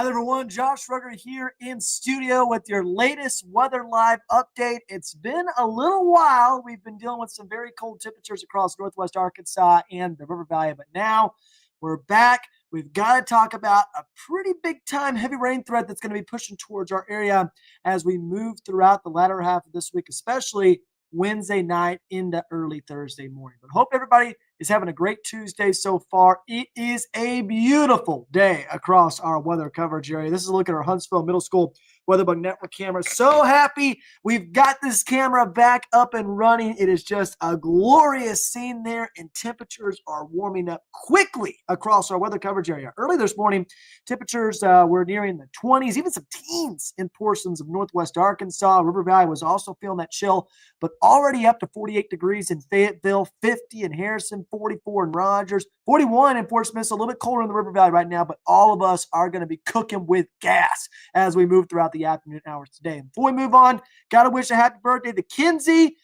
Hi, everyone. Josh Rugger here in studio with your latest Weather Live update. It's been a little while. We've been dealing with some very cold temperatures across northwest Arkansas and the River Valley, but now we're back. We've got to talk about a pretty big time heavy rain threat that's going to be pushing towards our area as we move throughout the latter half of this week, especially Wednesday night into early Thursday morning. But hope everybody is having a great Tuesday so far. It is a beautiful day across our weather coverage area. This is a look at our Huntsville Middle School WeatherBug Network camera. So happy we've got this camera back up and running. It is just a glorious scene there, and temperatures are warming up quickly across our weather coverage area. Early this morning, temperatures were nearing the 20s, even some teens in portions of northwest Arkansas. River Valley was also feeling that chill, but already up to 48 degrees in Fayetteville, 50 in Harrison, 44 in Rogers, 41 in Fort Smith. So a little bit colder in the River Valley right now, but all of us are going to be cooking with gas as we move throughout the afternoon hours today. And before we move on, got to wish a happy birthday to Kinsey.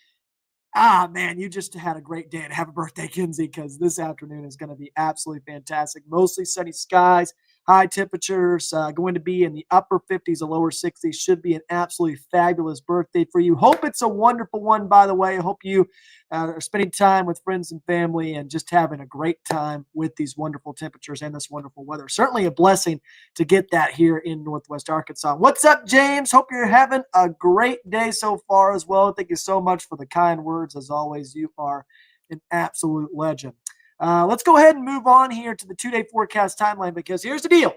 Man, you just had a great day, and have a birthday, Kinsey, because this afternoon is going to be absolutely fantastic. Mostly sunny skies, high temperatures, going to be in the upper 50s, the lower 60s. Should be an absolutely fabulous birthday for you. Hope it's a wonderful one, by the way. I hope you are spending time with friends and family and just having a great time with these wonderful temperatures and this wonderful weather. Certainly a blessing to get that here in northwest Arkansas. What's up, James? Hope you're having a great day so far as well. Thank you so much for the kind words. As always, you are an absolute legend. Let's go ahead and move on here to the 2-day forecast timeline, because here's the deal.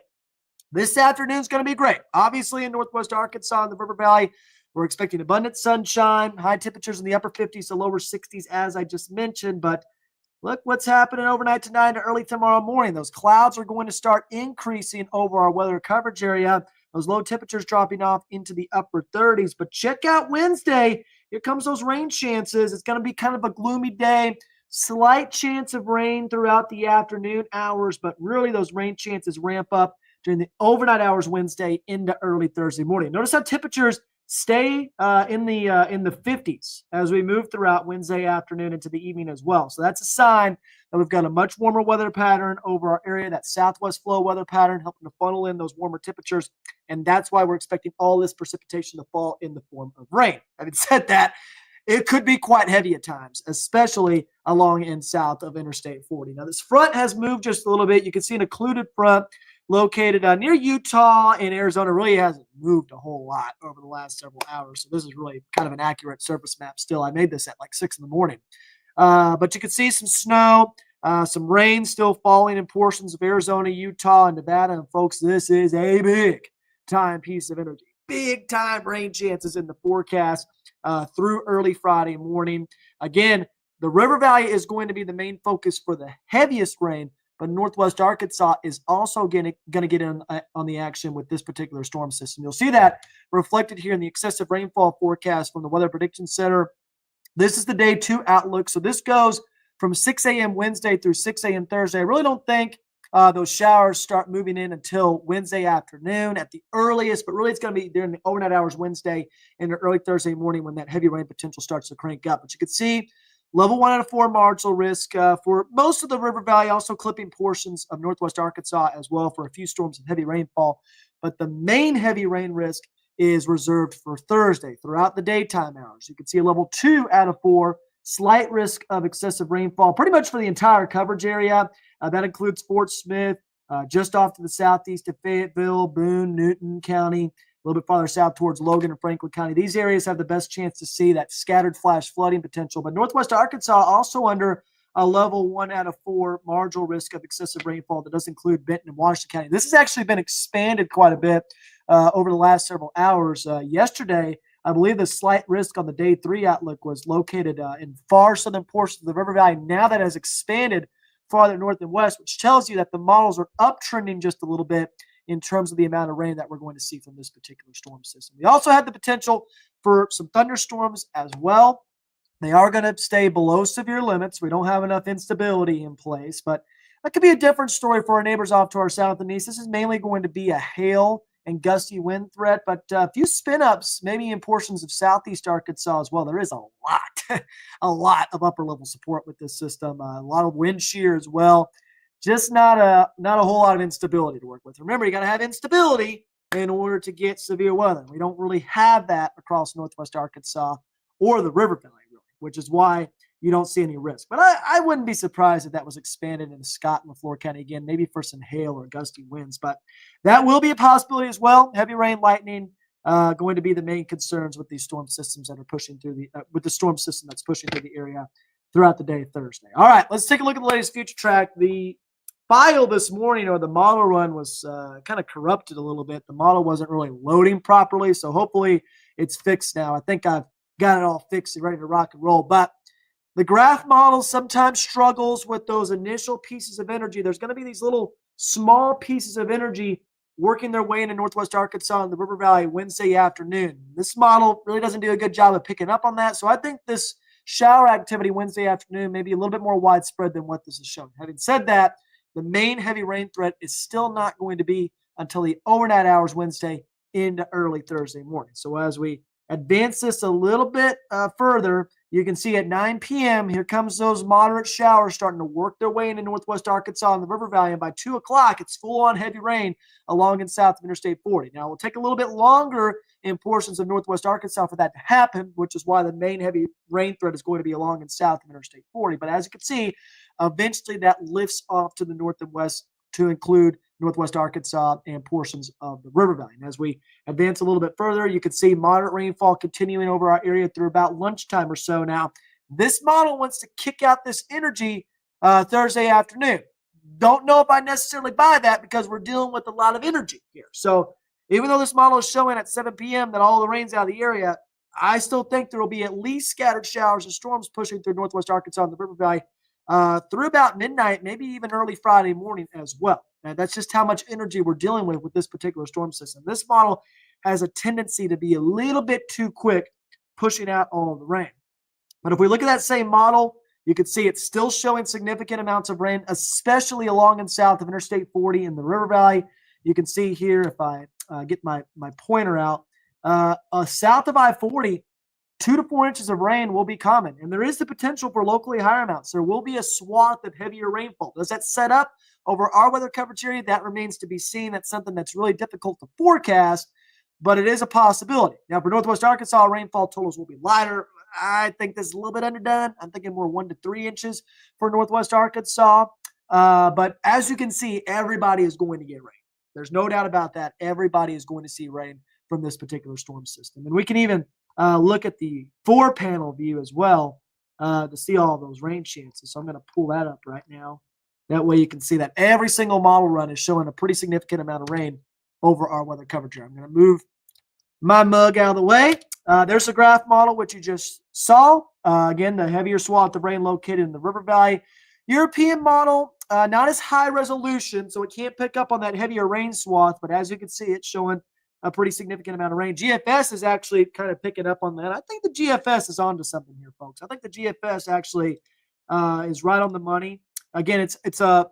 This afternoon is going to be great. Obviously, in northwest Arkansas and the River Valley, we're expecting abundant sunshine, high temperatures in the upper 50s to lower 60s, as I just mentioned. But look what's happening overnight tonight and early tomorrow morning. Those clouds are going to start increasing over our weather coverage area. Those low temperatures dropping off into the upper 30s. But check out Wednesday. Here comes those rain chances. It's going to be kind of a gloomy day. Slight chance of rain throughout the afternoon hours, but really those rain chances ramp up during the overnight hours Wednesday into early Thursday morning. Notice how temperatures stay in the 50s as we move throughout Wednesday afternoon into the evening as well. So that's a sign that we've got a much warmer weather pattern over our area, that southwest flow weather pattern helping to funnel in those warmer temperatures. And that's why we're expecting all this precipitation to fall in the form of rain. Having said that, it could be quite heavy at times, especially along and south of Interstate 40. Now, this front has moved just a little bit. You can see an occluded front located near Utah and Arizona. Really hasn't moved a whole lot over the last several hours. So this is really kind of an accurate surface map still. I made this at like 6 in the morning. But you can see some snow, some rain still falling in portions of Arizona, Utah, and Nevada. And folks, this is a big time piece of energy. Big time rain chances in the forecast through early Friday morning. Again, the River Valley is going to be the main focus for the heaviest rain, but northwest Arkansas is also going to get in on the action with this particular storm system. You'll see that reflected here in the excessive rainfall forecast from the Weather Prediction Center. This is the day 2 outlook. So this goes from 6 a.m. Wednesday through 6 a.m. Thursday. I really don't think those showers start moving in until Wednesday afternoon at the earliest, but really it's going to be during the overnight hours Wednesday and early Thursday morning when that heavy rain potential starts to crank up. But you can see level 1 out of 4 marginal risk for most of the River Valley, also clipping portions of northwest Arkansas as well for a few storms of heavy rainfall. But the main heavy rain risk is reserved for Thursday throughout the daytime hours. You can see a level 2 out of 4, slight risk of excessive rainfall pretty much for the entire coverage area. That includes Fort Smith, just off to the southeast of Fayetteville, Boone, Newton County, a little bit farther south towards Logan and Franklin County. These areas have the best chance to see that scattered flash flooding potential. But northwest Arkansas also under a level 1 out of 4 marginal risk of excessive rainfall that does include Benton and Washington County. This has actually been expanded quite a bit over the last several hours. Yesterday, I believe the slight risk on the day 3 outlook was located in far southern portions of the River Valley. Now that has expanded farther north and west, which tells you that the models are uptrending just a little bit in terms of the amount of rain that we're going to see from this particular storm system. We also have the potential for some thunderstorms as well. They are going to stay below severe limits. We don't have enough instability in place, but that could be a different story for our neighbors off to our south and east. This is mainly going to be a hail and gusty wind threat, but a few spin-ups, maybe in portions of southeast Arkansas as well. There is a lot, a lot of upper-level support with this system, a lot of wind shear as well. Just not a whole lot of instability to work with. Remember, you got to have instability in order to get severe weather. We don't really have that across northwest Arkansas or the River Valley, really, which is why you don't see any risk. But I wouldn't be surprised if that was expanded into Scott and LaFleur County again, maybe for some hail or gusty winds. But that will be a possibility as well. Heavy rain, lightning, going to be the main concerns with these storm systems that are pushing through with the storm system that's pushing through the area throughout the day Thursday. All right, let's take a look at the latest future track. The file this morning, or the model run, was kind of corrupted a little bit. The model wasn't really loading properly, so hopefully it's fixed now. I think I've got it all fixed and ready to rock and roll. But the graph model sometimes struggles with those initial pieces of energy. There's going to be these little small pieces of energy working their way into northwest Arkansas and the River Valley Wednesday afternoon. This model really doesn't do a good job of picking up on that. So I think this shower activity Wednesday afternoon may be a little bit more widespread than what this is showing. Having said that, the main heavy rain threat is still not going to be until the overnight hours Wednesday into early Thursday morning. So as we advance this a little bit further, you can see at 9 p.m., here comes those moderate showers starting to work their way into northwest Arkansas and the River Valley. And by 2 o'clock, it's full-on heavy rain along and south of Interstate 40. Now, it will take a little bit longer in portions of northwest Arkansas for that to happen, which is why the main heavy rain threat is going to be along and south of Interstate 40. But as you can see, eventually that lifts off to the north and west to include northwest Arkansas and portions of the River Valley. And as we advance a little bit further, you can see moderate rainfall continuing over our area through about lunchtime or so. Now, this model wants to kick out this energy Thursday afternoon. Don't know if I necessarily buy that because we're dealing with a lot of energy here. So even though this model is showing at 7 p.m. that all the rain's out of the area, I still think there will be at least scattered showers and storms pushing through northwest Arkansas and the River Valley through about midnight, maybe even early Friday morning as well. And that's just how much energy we're dealing with this particular storm system. This model has a tendency to be a little bit too quick pushing out all of the rain. But if we look at that same model, you can see it's still showing significant amounts of rain, especially along and south of Interstate 40 in the River Valley. You can see here, if I get my pointer out, south of I-40, 2 to 4 inches of rain will be common, and there is the potential for locally higher amounts. There will be a swath of heavier rainfall. Does that set up over our weather coverage area? That remains to be seen. That's something that's really difficult to forecast, but it is a possibility. Now, for northwest Arkansas, rainfall totals will be lighter. I think this is a little bit underdone. I'm thinking more 1 to 3 inches for northwest Arkansas. But as you can see, everybody is going to get rain. There's no doubt about that. Everybody is going to see rain from this particular storm system. And we can even look at the 4-panel view as well to see all those rain chances. So I'm going to pull that up right now. That way you can see that every single model run is showing a pretty significant amount of rain over our weather coverage area. I'm going to move my mug out of the way. There's the graph model, which you just saw. Again, the heavier swath of rain located in the River Valley. European model, not as high resolution, so it can't pick up on that heavier rain swath, but as you can see, it's showing a pretty significant amount of rain. GFS is actually kind of picking up on that. I think the GFS is onto something here, folks. I think the GFS actually is right on the money. Again, it's a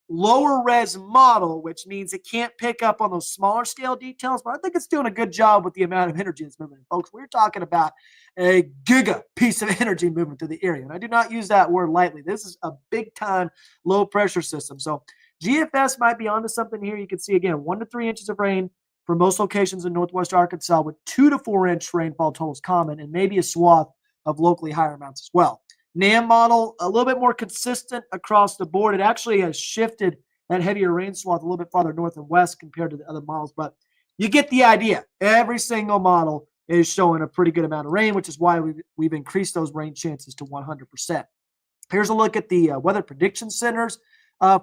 lower res model, which means it can't pick up on those smaller scale details, but I think it's doing a good job with the amount of energy that's moving. Folks, we're talking about a giga piece of energy moving through the area. And I do not use that word lightly. This is a big time low pressure system. So GFS might be onto something here. You can see again, 1 to 3 inches of rain for most locations in northwest Arkansas, with 2 to 4 inch rainfall totals common, and maybe a swath of locally higher amounts as well. NAM model, a little bit more consistent across the board. It actually has shifted that heavier rain swath a little bit farther north and west compared to the other models, but you get the idea. Every single model is showing a pretty good amount of rain, which is why we've increased those rain chances to 100%. Here's a look at the Weather Prediction Center's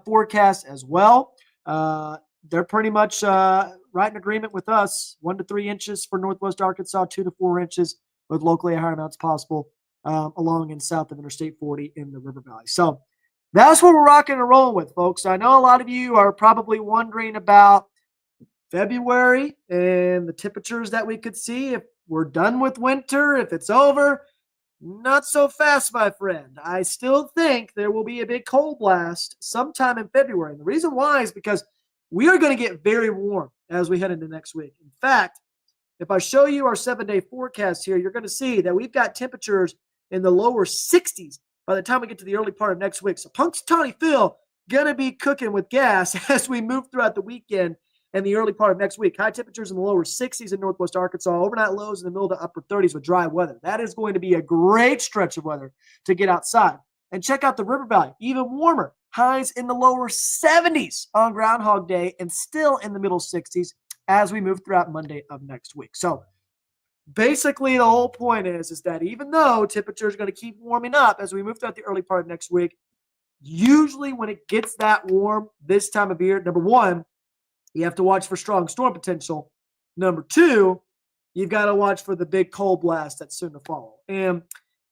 forecast as well. They're pretty much right in agreement with us. 1 to 3 inches for northwest Arkansas, 2 to 4 inches with locally higher amounts possible along and south of Interstate 40 in the River Valley. So that's what we're rocking and rolling with, folks. I know a lot of you are probably wondering about February and the temperatures that we could see if we're done with winter, if it's over. Not so fast, my friend. I still think there will be a big cold blast sometime in February. And the reason why is because we are going to get very warm as we head into next week. In fact, if I show you our 7-day forecast here, you're going to see that we've got temperatures in the lower 60s by the time we get to the early part of next week. So Punxsutawney Phil going to be cooking with gas as we move throughout the weekend and the early part of next week. High temperatures in the lower 60s in northwest Arkansas, overnight lows in the middle to upper 30s with dry weather. That is going to be a great stretch of weather to get outside. And check out the River Valley, even warmer. Highs in the lower 70s on Groundhog Day and still in the middle 60s as we move throughout Monday of next week. So basically the whole point is that even though temperatures are going to keep warming up as we move throughout the early part of next week, usually when it gets that warm this time of year, number one, you have to watch for strong storm potential. Number two, you've got to watch for the big cold blast that's soon to follow. And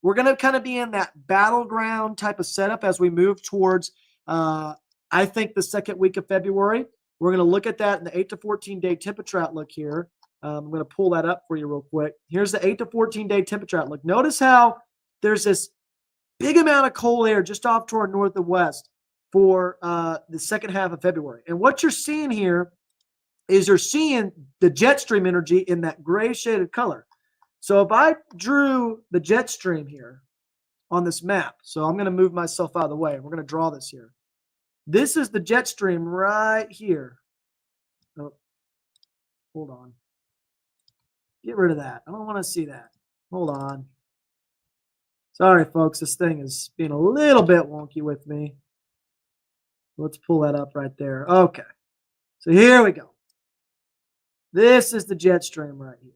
we're going to kind of be in that battleground type of setup as we move towards, I think, the second week of February. We're going to look at that in the 8 to 14-day temperature outlook here. I'm going to pull that up for you real quick. Here's the 8 to 14-day temperature outlook. Notice how there's this big amount of cold air just off to our north and west for the second half of February. And what you're seeing here is you're seeing the jet stream energy in that gray shaded color. So if I drew the jet stream here on this map, so I'm going to move myself out of the way. We're going to draw this here. This is the jet stream right here. Oh, hold on. Get rid of that. I don't want to see that. Hold on. Sorry, folks. This thing is being a little bit wonky with me. Let's pull that up right there. Okay. So here we go. This is the jet stream right here.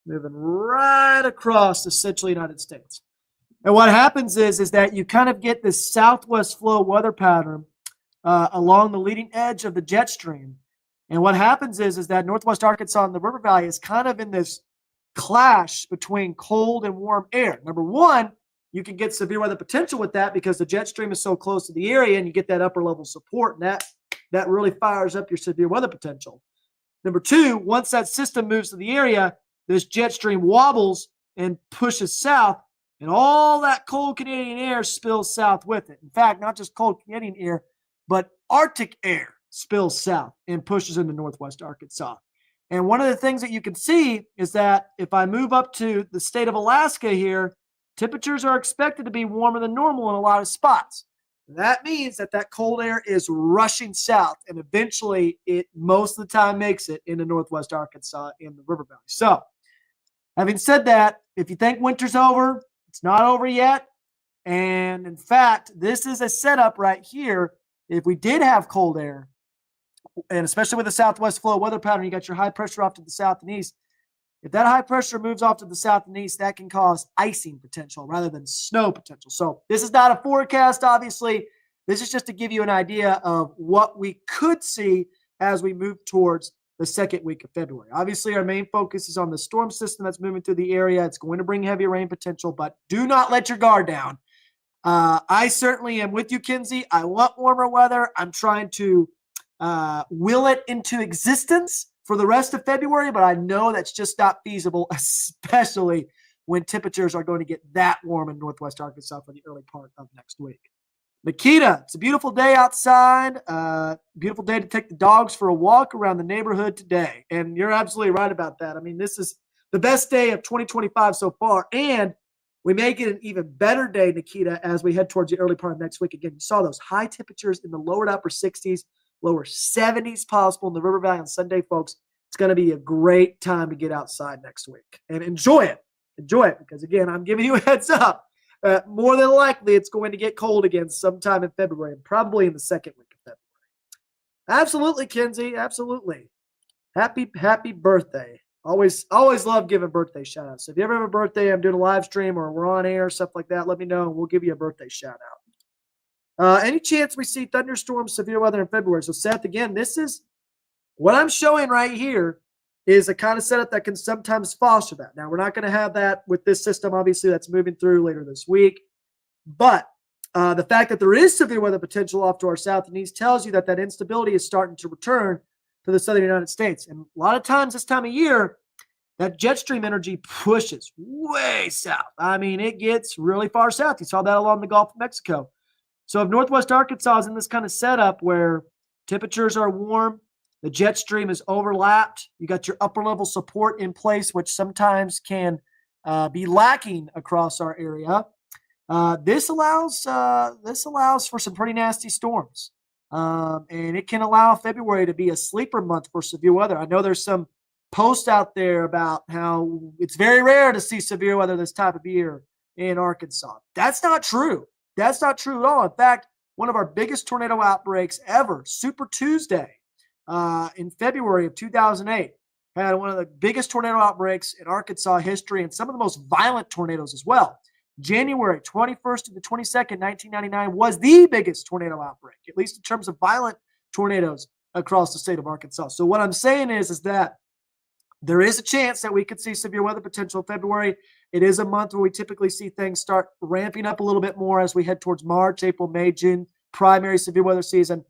Moving right across the central United States. And what happens is that you kind of get this southwest flow weather pattern along the leading edge of the jet stream. And what happens is that northwest Arkansas and the River Valley is kind of in this clash between cold and warm air. Number one, you can get severe weather potential with that because the jet stream is so close to the area and you get that upper level support, and that really fires up your severe weather potential. Number two, once that system moves to the area, this jet stream wobbles and pushes south, and all that cold Canadian air spills south with it. In fact, not just cold Canadian air, but Arctic air spills south and pushes into northwest Arkansas. And one of the things that you can see is that if I move up to the state of Alaska here, temperatures are expected to be warmer than normal in a lot of spots. That means that that cold air is rushing south, and eventually it most of the time makes it into northwest Arkansas and the River Valley. So, having said that, if you think winter's over, it's not over yet. And in fact, this is a setup right here. If we did have cold air, and especially with the southwest flow weather pattern, you got your high pressure off to the south and east. If that high pressure moves off to the south and east, that can cause icing potential rather than snow potential. So this is not a forecast, obviously. This is just to give you an idea of what we could see as we move towards the second week of February. Obviously, our main focus is on the storm system that's moving through the area. It's going to bring heavy rain potential, but do not let your guard down. I certainly am with you, Kinsey. I want warmer weather. I'm trying to will it into existence for the rest of February, but I know that's just not feasible, especially when temperatures are going to get that warm in northwest Arkansas for the early part of next week. Nikita, it's a beautiful day outside. Beautiful day to take the dogs for a walk around the neighborhood today. And you're absolutely right about that. I mean, this is the best day of 2025 so far. And we may get an even better day, Nikita, as we head towards the early part of next week. Again, you saw those high temperatures in the lower to upper 60s, lower 70s possible in the River Valley on Sunday, folks. It's going to be a great time to get outside next week and enjoy it. Enjoy it because, again, I'm giving you a heads up. More than likely, it's going to get cold again sometime in February, and probably in the second week of February. Absolutely, Kinsey. Absolutely. Happy birthday. Always love giving birthday shout outs. So if you ever have a birthday, I'm doing a live stream or we're on air, stuff like that, let me know and we'll give you a birthday shout out. Any chance we see thunderstorms, severe weather in February? So Seth, again, this is what I'm showing right here is a kind of setup that can sometimes foster that. Now, we're not going to have that with this system, obviously, that's moving through later this week. But the fact that there is severe weather potential off to our south and east tells you that that instability is starting to return to the southern United States. And a lot of times this time of year, that jet stream energy pushes way south. I mean, it gets really far south. You saw that along the Gulf of Mexico. So if northwest Arkansas is in this kind of setup where temperatures are warm, the jet stream is overlapped, you got your upper level support in place, which sometimes can be lacking across our area. This allows for some pretty nasty storms, and it can allow February to be a sleeper month for severe weather. I know there's some posts out there about how it's very rare to see severe weather this time of year in Arkansas. That's not true. That's not true at all. In fact, one of our biggest tornado outbreaks ever, Super Tuesday, in February of 2008, had one of the biggest tornado outbreaks in Arkansas history and some of the most violent tornadoes as well. January 21st to the 22nd, 1999 was the biggest tornado outbreak, at least in terms of violent tornadoes across the state of Arkansas. So what I'm saying is that there is a chance that we could see severe weather potential in February. It is a month where we typically see things start ramping up a little bit more as we head towards March, April, May, June, primary severe weather season.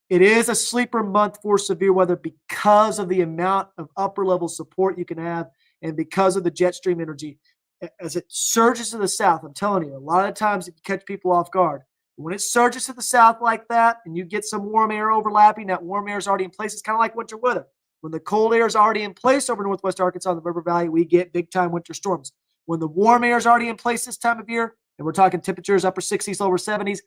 It is a sleeper month for severe weather because of the amount of upper level support you can have and because of the jet stream energy. As it surges to the south, I'm telling you, a lot of times it can catch people off guard. When it surges to the south like that and you get some warm air overlapping, that warm air is already in place. It's kind of like winter weather. When the cold air is already in place over northwest Arkansas and the River Valley, we get big time winter storms. When the warm air is already in place this time of year, and we're talking temperatures upper 60s, lower 70s,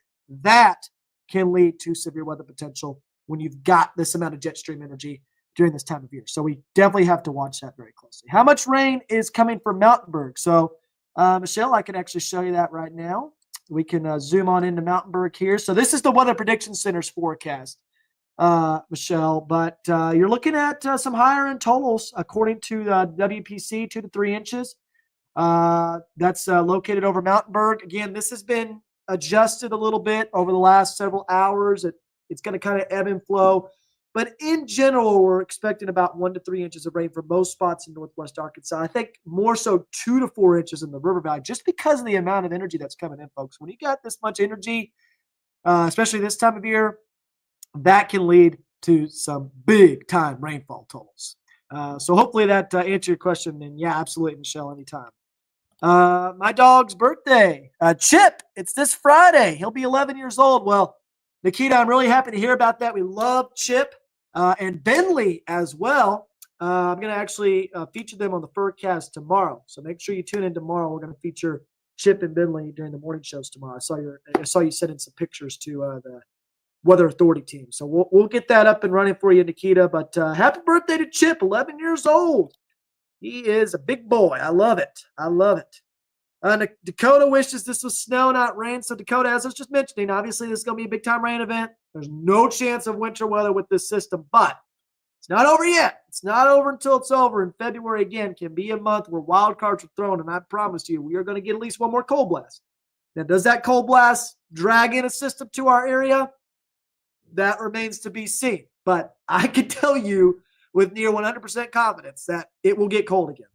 that can lead to severe weather potential when you've got this amount of jet stream energy during this time of year. So we definitely have to watch that very closely. How much rain is coming from Mountainburg? So, Michelle, I can actually show you that right now. We can zoom on into Mountainburg here. So this is the Weather Prediction Center's forecast, Michelle. But you're looking at some higher end totals according to WPC, 2 to 3 inches. That's located over Mountainburg. Again, this has been adjusted a little bit over the last several hours. It's going to kind of ebb and flow. But in general, we're expecting about 1 to 3 inches of rain for most spots in northwest Arkansas. I think more so 2 to 4 inches in the River Valley, just because of the amount of energy that's coming in, folks. When you got this much energy, especially this time of year, that can lead to some big time rainfall totals. So hopefully that answered your question. And yeah, absolutely, Michelle, anytime. My dog's birthday, Chip. It's this Friday. He'll be 11 years old. Well, Nikita, I'm really happy to hear about that. We love Chip and Bentley as well. I'm going to actually feature them on the Furcast tomorrow. So make sure you tune in tomorrow. We're going to feature Chip and Bentley during the morning shows tomorrow. I saw you send in some pictures to the Weather Authority team. So we'll get that up and running for you, Nikita. But happy birthday to Chip, 11 years old. He is a big boy. I love it. I love it. Dakota wishes this was snow, not rain. So Dakota, as I was just mentioning, obviously this is going to be a big-time rain event. There's no chance of winter weather with this system, but it's not over yet. It's not over until it's over. And February, again, can be a month where wild cards are thrown, and I promise you, we are going to get at least one more cold blast. Now, does that cold blast drag in a system to our area? That remains to be seen. But I can tell you with near 100% confidence that it will get cold again.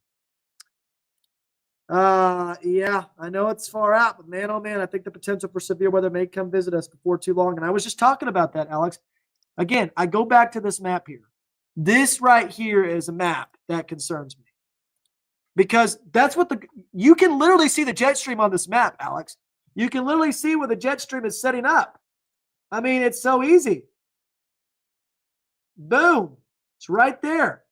Yeah, I know it's far out, but man, oh man, I think the potential for severe weather may come visit us before too long. And I was just talking about that, Alex. Again, I go back to this map here. This right here is a map that concerns me because that's what you can literally see the jet stream on this map, Alex. You can literally see where the jet stream is setting up. I mean, it's so easy. Boom. It's right there.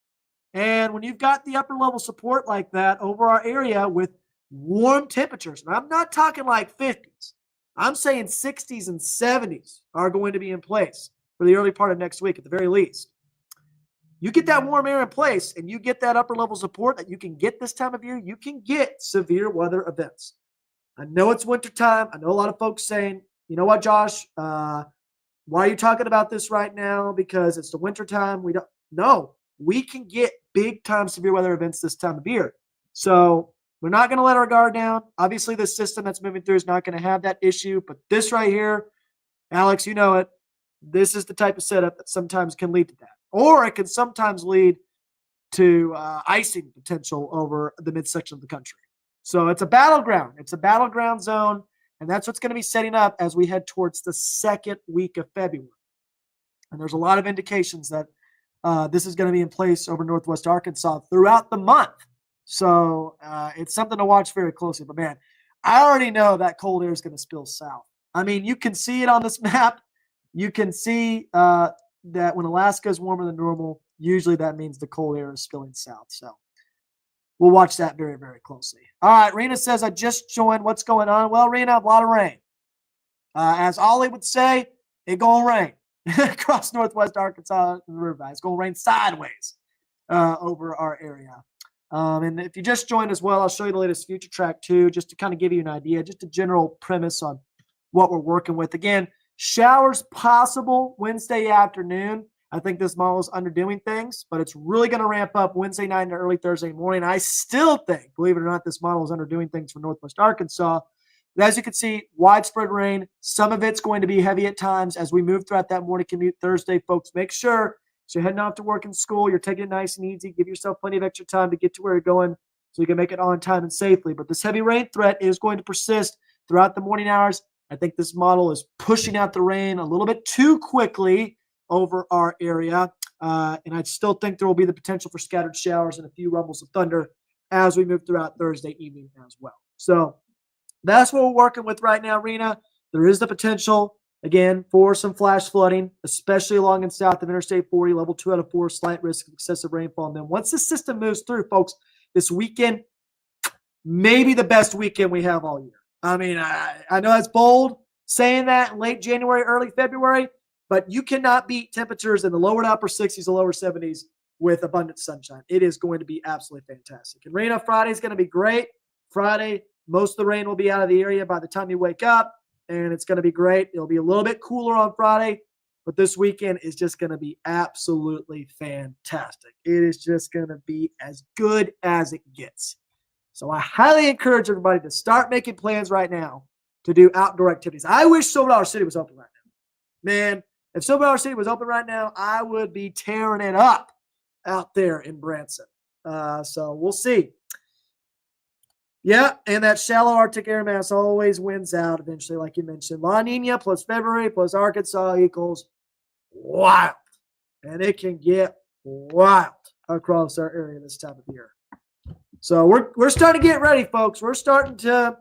And when you've got the upper level support like that over our area with warm temperatures, and I'm not talking like 50s, I'm saying 60s and 70s are going to be in place for the early part of next week at the very least. You get that warm air in place and you get that upper level support that you can get this time of year, you can get severe weather events. I know it's wintertime. I know a lot of folks saying, you know what, Josh, why are you talking about this right now? Because it's the wintertime. We don't know. We can get big time severe weather events this time of year. So we're not going to let our guard down. Obviously, the system that's moving through is not going to have that issue. But this right here, Alex, you know it. This is the type of setup that sometimes can lead to that. Or it can sometimes lead to icing potential over the midsection of the country. So it's a battleground. It's a battleground zone. And that's what's going to be setting up as we head towards the second week of February. And there's a lot of indications that this is going to be in place over northwest Arkansas throughout the month. So it's something to watch very closely. But, man, I already know that cold air is going to spill south. I mean, you can see it on this map. You can see that when Alaska is warmer than normal, usually that means the cold air is spilling south. So we'll watch that very, very closely. All right, Rena says, I just joined. What's going on? Well, Rena, a lot of rain. As Ollie would say, it gonna rain across northwest Arkansas and the River Valley. It's gonna rain sideways over our area. And if you just joined as well, I'll show you the latest future track too, just to kind of give you an idea, just a general premise on what we're working with. Again, showers possible Wednesday afternoon. I think this model is underdoing things, but it's really going to ramp up Wednesday night and early Thursday morning. I still think, believe it or not, this model is underdoing things for Northwest Arkansas. But as you can see, widespread rain. Some of it's going to be heavy at times as we move throughout that morning commute Thursday, folks. Make sure so you're heading off to work and school, you're taking it nice and easy. Give yourself plenty of extra time to get to where you're going so you can make it on time and safely. But this heavy rain threat is going to persist throughout the morning hours. I think this model is pushing out the rain a little bit too quickly over our area. And I still think there will be the potential for scattered showers and a few rumbles of thunder as we move throughout Thursday evening as well. So that's what we're working with right now, Rena. There is the potential, again, for some flash flooding, especially along and south of Interstate 40, level 2 out of 4, slight risk of excessive rainfall. And then once the system moves through, folks, this weekend, maybe the best weekend we have all year. I mean, I know that's bold saying that in late January, early February, but you cannot beat temperatures in the lower to upper 60s to lower 70s with abundant sunshine. It is going to be absolutely fantastic. And rain on Friday is going to be great. Friday, most of the rain will be out of the area by the time you wake up, and it's going to be great. It'll be a little bit cooler on Friday, but this weekend is just going to be absolutely fantastic. It is just going to be as good as it gets. So I highly encourage everybody to start making plans right now to do outdoor activities. I wish Silver Dollar City was open right now. Man, if Silver Dollar City was open right now, I would be tearing it up out there in Branson. So we'll see. Yeah, and that shallow Arctic air mass always wins out eventually, like you mentioned. La Nina plus February plus Arkansas equals wild. And it can get wild across our area this time of year. So we're starting to get ready, folks. We're starting to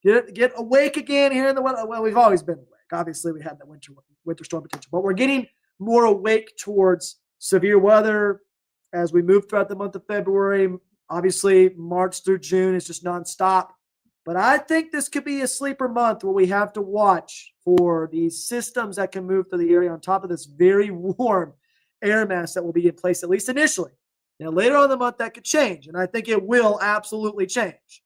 get awake again here in the weather. Well, we've always been awake. Obviously, we had that winter storm potential, but we're getting more awake towards severe weather as we move throughout the month of February. Obviously, March through June is just nonstop. But I think this could be a sleeper month where we have to watch for these systems that can move through the area on top of this very warm air mass that will be in place, at least initially. Now, later on in the month, that could change, and I think it will absolutely change.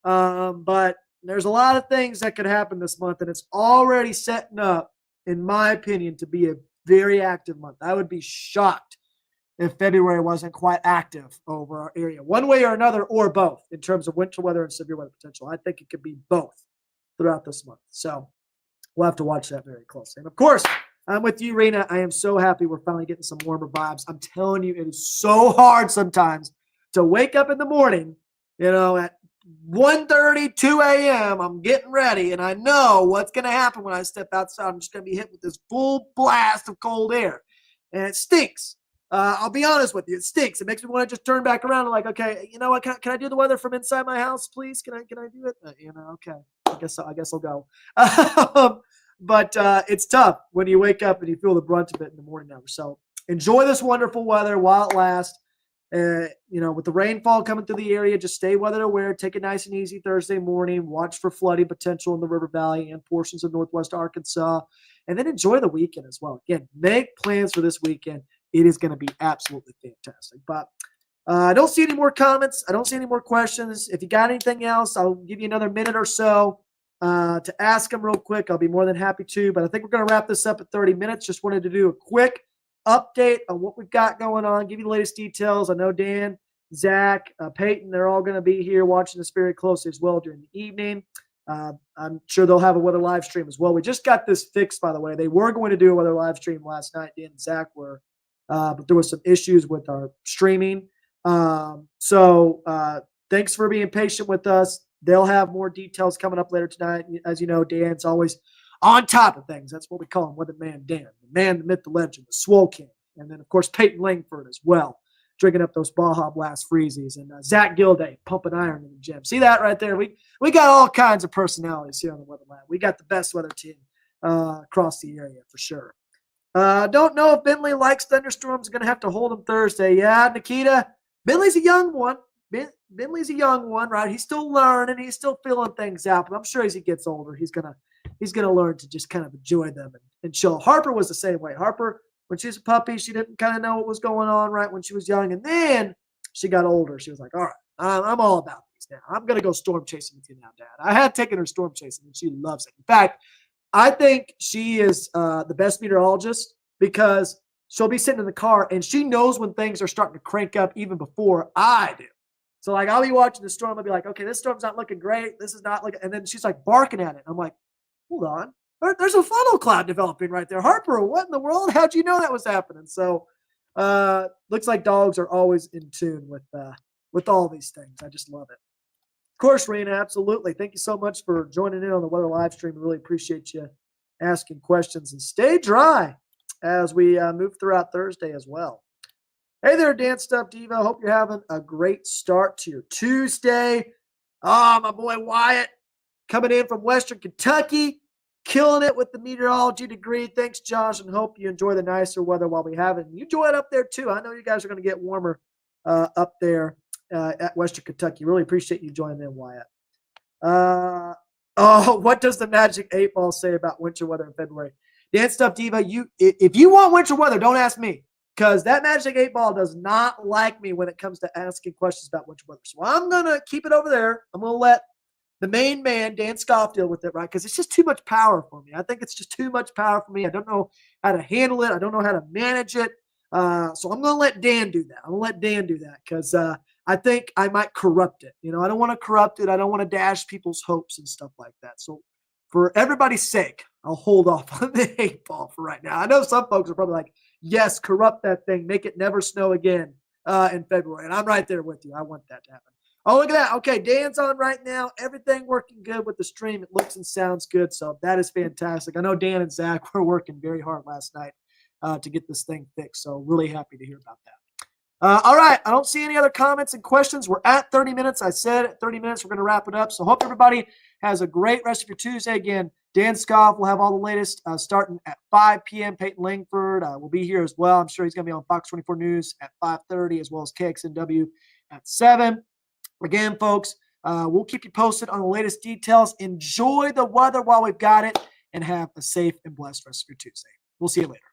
But there's a lot of things that could happen this month, and it's already setting up, in my opinion, to be a very active month. I would be shocked if February wasn't quite active over our area, one way or another, or both, in terms of winter weather and severe weather potential. I think it could be both throughout this month. So we'll have to watch that very closely. And, of course, I'm with you, Rena. I am so happy we're finally getting some warmer vibes. I'm telling you, it is so hard sometimes to wake up in the morning, at 1:30, 2 a.m., I'm getting ready, and I know what's going to happen when I step outside. I'm just going to be hit with this full blast of cold air, and it stinks. I'll be honest with you. It stinks. It makes me want to just turn back around and like, okay, you know what? Can I do the weather from inside my house, please? Can I do it? Okay. I guess I'll go. But it's tough when you wake up and you feel the brunt of it in the morning hours. So enjoy this wonderful weather while it lasts. With the rainfall coming through the area, just stay weather aware. Take it nice and easy Thursday morning. Watch for flooding potential in the River Valley and portions of northwest Arkansas. And then enjoy the weekend as well. Again, make plans for this weekend. It is going to be absolutely fantastic. But I don't see any more comments. I don't see any more questions. If you got anything else, I'll give you another minute or so to ask them real quick. I'll be more than happy to. But I think we're going to wrap this up at 30 minutes. Just wanted to do a quick update on what we've got going on, give you the latest details. I know Dan, Zach, Peyton, they're all going to be here watching this very closely as well during the evening. I'm sure they'll have a weather live stream as well. We just got this fixed, by the way. They were going to do a weather live stream last night. Dan and Zach were. But there was some issues with our streaming. So thanks for being patient with us. They'll have more details coming up later tonight. As you know, Dan's always on top of things. That's what we call him, Weatherman Dan. The man, the myth, the legend, the Swole King. And then, of course, Peyton Langford as well, drinking up those Baja Blast freezies. And Zach Gilday pumping iron in the gym. See that right there? We got all kinds of personalities here on the Weather Lab. We got the best weather team across the area for sure. Don't know if Bentley likes thunderstorms. Going to have to hold him Thursday. Yeah, Nikita. Bentley's a young one. Bentley's a young one, right? He's still learning. He's still feeling things out. But I'm sure as he gets older, he's gonna learn to just kind of enjoy them and chill. Harper was the same way. Harper, when she was a puppy, she didn't kind of know what was going on right when she was young, and then she got older. She was like, all right, I'm all about these now. I'm gonna go storm chasing with you now, Dad. I had taken her storm chasing, and she loves it. In fact, I think she is the best meteorologist because she'll be sitting in the car and she knows when things are starting to crank up even before I do. So like I'll be watching the storm, I'll be like, okay, this storm's not looking great. This is not looking, and then she's like barking at it. I'm like, hold on. There's a funnel cloud developing right there. Harper, what in the world? How'd you know that was happening? So looks like dogs are always in tune with all these things. I just love it. Of course, Rena, absolutely. Thank you so much for joining in on the weather live stream. I really appreciate you asking questions, and stay dry as we move throughout Thursday as well. Hey there, Dance Stuff Diva. Hope you're having a great start to your Tuesday. My boy Wyatt coming in from Western Kentucky, killing it with the meteorology degree. Thanks, Josh, and hope you enjoy the nicer weather while we have it. And you enjoy it up there, too. I know you guys are going to get warmer up there at Western Kentucky. Really appreciate you joining in, Wyatt. What does the Magic 8 Ball say about winter weather in February? Dance Stuff Diva, if you want winter weather, don't ask me. Because that Magic 8 Ball does not like me when it comes to asking questions about winter weather. So I'm going to keep it over there. I'm going to let the main man, Dan Scoff, deal with it, right? Because it's just too much power for me. I think it's just too much power for me. I don't know how to handle it. I don't know how to manage it. So I'm going to let Dan do that. I'm going to let Dan do that because I think I might corrupt it. I don't want to corrupt it. I don't want to dash people's hopes and stuff like that. So for everybody's sake, I'll hold off on the 8 Ball for right now. I know some folks are probably like, yes, corrupt that thing. Make it never snow again in February. And I'm right there with you. I want that to happen. Oh, look at that. Okay, Dan's on right now. Everything working good with the stream. It looks and sounds good. So that is fantastic. I know Dan and Zach were working very hard last night to get this thing fixed. So really happy to hear about that. All right. I don't see any other comments and questions. We're at 30 minutes. I said at 30 minutes, we're going to wrap it up. So hope everybody has a great rest of your Tuesday. Again, Dan Scoff will have all the latest starting at 5 p.m. Peyton Langford will be here as well. I'm sure he's going to be on Fox 24 News at 5:30 as well as KXNW at 7. Again, folks, we'll keep you posted on the latest details. Enjoy the weather while we've got it and have a safe and blessed rest of your Tuesday. We'll see you later.